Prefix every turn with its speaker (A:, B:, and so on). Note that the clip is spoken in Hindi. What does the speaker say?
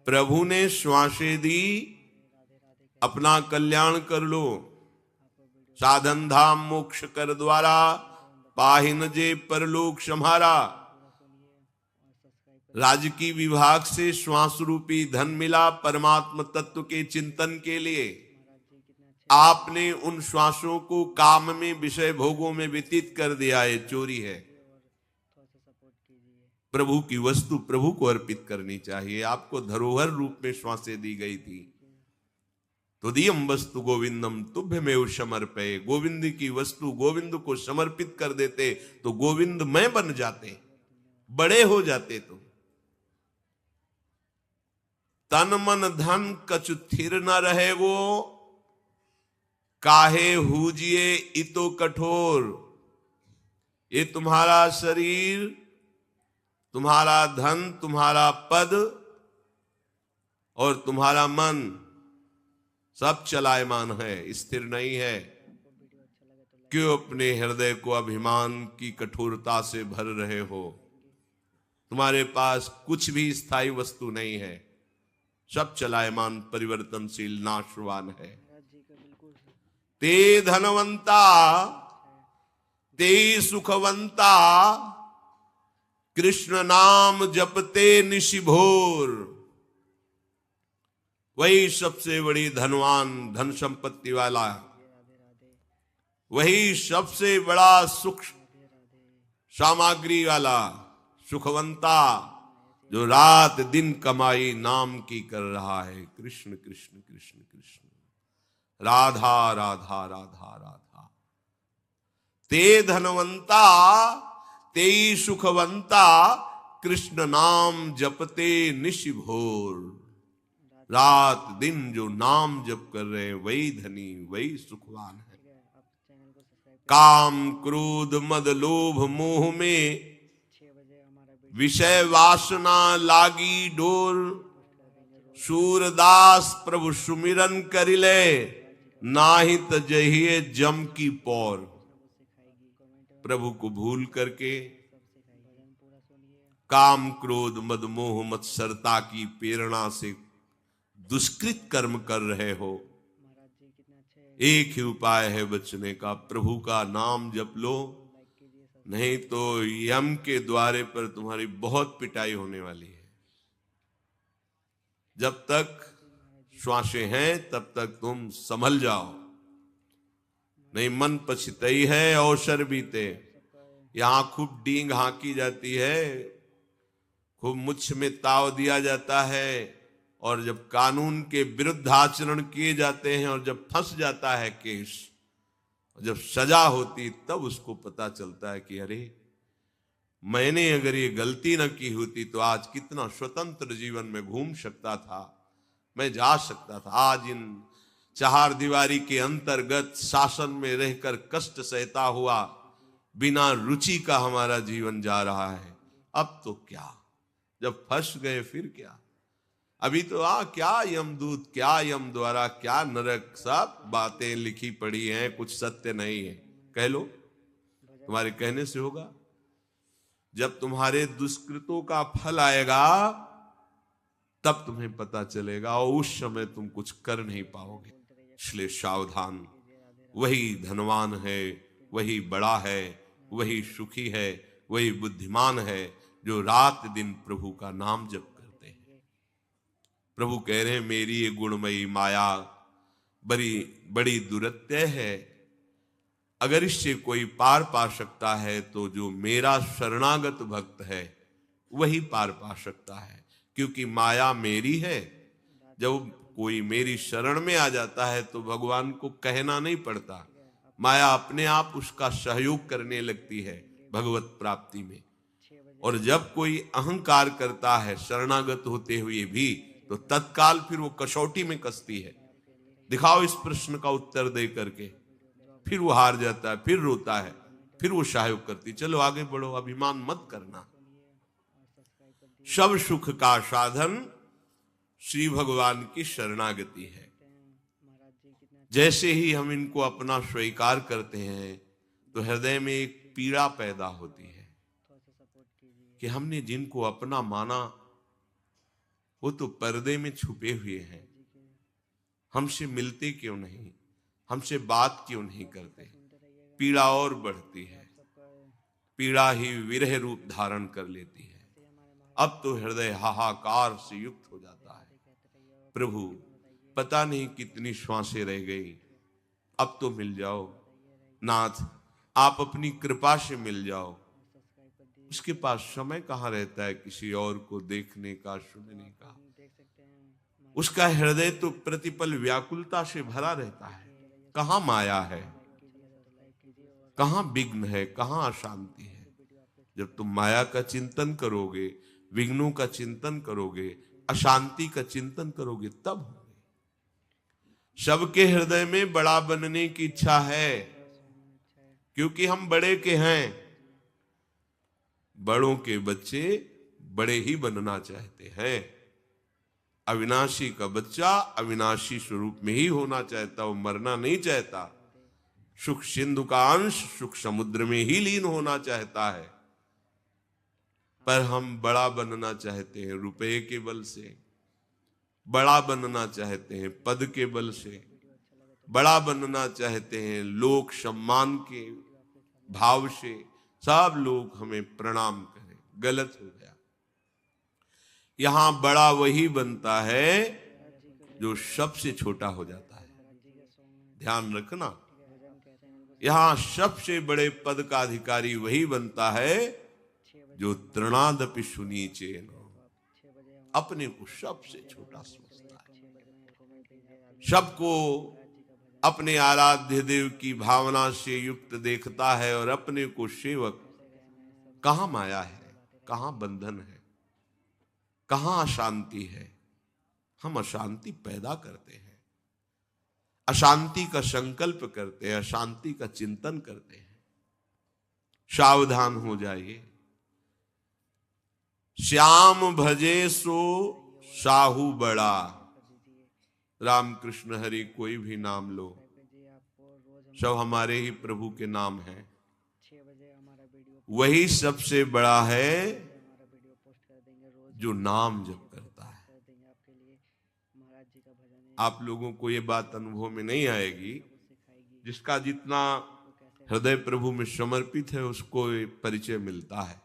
A: प्रभु ने श्वासें दी, अपना कल्याण कर लो। साधन धाम मोक्ष कर द्वारा, पाहिन जे परलोक सम्हारा। राजकीय विभाग से श्वास रूपी धन मिला परमात्म तत्व के चिंतन के लिए। आपने उन श्वासों को काम में, विषय भोगों में व्यतीत कर दिया है, चोरी है। प्रभु की वस्तु प्रभु को अर्पित करनी चाहिए। आपको धरोहर रूप में श्वासें दी गई थी। तो दियम वस्तु गोविंदम तुभ्यमेव समर्पये। गोविंद की वस्तु गोविंद को समर्पित कर देते तो गोविंद मैं बन जाते, बड़े हो जाते। तो तन मन धन कछु थिर न रहे वो, काहे हुजिए इतो कठोर। ये तुम्हारा शरीर, तुम्हारा धन, तुम्हारा पद और तुम्हारा मन सब चलायमान है, स्थिर नहीं है। क्यों अपने हृदय को अभिमान की कठोरता से भर रहे हो? तुम्हारे पास कुछ भी स्थायी वस्तु नहीं है, सब चलायमान, परिवर्तनशील, नाशवान है। ते धनवंता ते सुखवंता, कृष्ण नाम जपते निशिभोर। वही सबसे बड़ी धनवान, धन संपत्ति वाला, वही सबसे बड़ा सुख सामग्री वाला, सुखवंता, जो रात दिन कमाई नाम की कर रहा है। कृष्ण कृष्ण कृष्ण कृष्ण, राधा राधा राधा राधा। ते धनवंता ते सुखवंता, कृष्ण नाम जपते निशिभोर। रात दिन जो नाम जप कर रहे हैं वही धनी, वही सुखवान है। काम क्रोध मद लोभ मोह में, विषय वासना लागी डोर। सूरदास प्रभु सुमिरन करिले, नाही तजहिए जम की पौर। प्रभु को भूल करके काम क्रोध मद मोह मत्सरता की प्रेरणा से दुष्कृत कर्म कर रहे हो। एक ही उपाय है बचने का, प्रभु का नाम जप लो, नहीं तो यम के द्वारे पर तुम्हारी बहुत पिटाई होने वाली है। जब तक श्वासें हैं तब तक तुम संभल जाओ, नहीं मन पछतई है अवसर बीते। यहां खूब डींग हाँकी जाती है, खूब मुझ में ताव दिया जाता है, और जब कानून के विरुद्ध आचरण किए जाते हैं और जब फंस जाता है केस, जब सजा होती, तब उसको पता चलता है कि अरे मैंने अगर ये गलती न की होती तो आज कितना स्वतंत्र जीवन में घूम सकता था, मैं जा सकता था। आज इन चार दीवारी के अंतर्गत शासन में रहकर कष्ट सहता हुआ बिना रुचि का हमारा जीवन जा रहा है। अब तो क्या, जब फंस गए फिर क्या? अभी तो क्या यमदूत, क्या यम द्वारा, क्या नरक, सब बातें लिखी पड़ी हैं, कुछ सत्य नहीं है। कह लो, तुम्हारे कहने से होगा? जब तुम्हारे दुष्कृतों का फल आएगा तब तुम्हें पता चलेगा, और उस समय तुम कुछ कर नहीं पाओगे। इसलिए सावधान। वही धनवान है, वही बड़ा है, वही सुखी है, वही बुद्धिमान है जो रात दिन प्रभु का नाम जप करते हैं। प्रभु कह रहे हैं मेरी ये गुणमयी माया बड़ी दुरत्य है। अगर इससे कोई पार पा सकता है तो जो मेरा शरणागत भक्त है वही पार पा सकता है, क्योंकि माया मेरी है। जब कोई मेरी शरण में आ जाता है तो भगवान को कहना नहीं पड़ता, माया अपने आप उसका सहयोग करने लगती है भगवत प्राप्ति में। और जब कोई अहंकार करता है शरणागत होते हुए भी, तो तत्काल फिर वो कसौटी में कसती है। दिखाओ इस प्रश्न का उत्तर दे करके, फिर वो हार जाता है, फिर रोता है, फिर वो सहयोग करती, चलो आगे बढ़ो, अभिमान मत करना। सब सुख का साधन श्री भगवान की शरणागति है। जैसे ही हम इनको अपना स्वीकार करते हैं तो हृदय में एक पीड़ा पैदा होती है कि हमने जिनको अपना माना वो तो पर्दे में छुपे हुए हैं, हमसे मिलते क्यों नहीं, हमसे बात क्यों नहीं करते। पीड़ा और बढ़ती है, पीड़ा ही विरह रूप धारण कर लेती है। अब तो हृदय हाहाकार से युक्त हो जाता है, प्रभु पता नहीं कितनी श्वासें रह गई, अब तो मिल जाओ नाथ, आप अपनी कृपा से मिल जाओ। उसके पास समय कहाँ रहता है किसी और को देखने का, सुनने का। उसका हृदय तो प्रतिपल व्याकुलता से भरा रहता है। कहाँ माया है, कहाँ विघ्न है, कहाँ अशांति है। जब तुम माया का चिंतन करोगे, विघ्नों का चिंतन करोगे, अशांति का चिंतन करोगे, तब होंगे। सबके हृदय में बड़ा बनने की इच्छा है, क्योंकि हम बड़े के हैं। बड़ों के बच्चे बड़े ही बनना चाहते हैं। अविनाशी का बच्चा अविनाशी स्वरूप में ही होना चाहता, वो मरना नहीं चाहता। सुख सिंधु का अंश सुख समुद्र में ही लीन होना चाहता है। पर हम बड़ा बनना चाहते हैं रुपये के बल से, बड़ा बनना चाहते हैं पद के बल से, बड़ा बनना चाहते हैं लोक सम्मान के भाव से। सब लोग हमें प्रणाम करें, गलत हो गया। यहां बड़ा वही बनता है जो सबसे छोटा हो जाता है। ध्यान रखना, यहां सबसे बड़े पद का अधिकारी वही बनता है जो तृणादपि सुनीचेन, अपने को सबसे छोटा समझता है, सबको अपने आराध्य देव की भावना से युक्त देखता है और अपने को सेवक। कहां माया है, कहां बंधन है, कहां अशांति है। हम अशांति पैदा करते हैं, अशांति का संकल्प करते हैं, अशांति का चिंतन करते हैं। सावधान हो जाइए। श्याम भजे सो साहू बड़ा। रामकृष्ण हरि कोई भी नाम लो, सब हमारे ही प्रभु के नाम हैं। वही सबसे बड़ा है जो नाम जप करता है। आप लोगों को ये बात अनुभव में नहीं आएगी, जिसका जितना हृदय प्रभु में समर्पित है उसको परिचय मिलता है।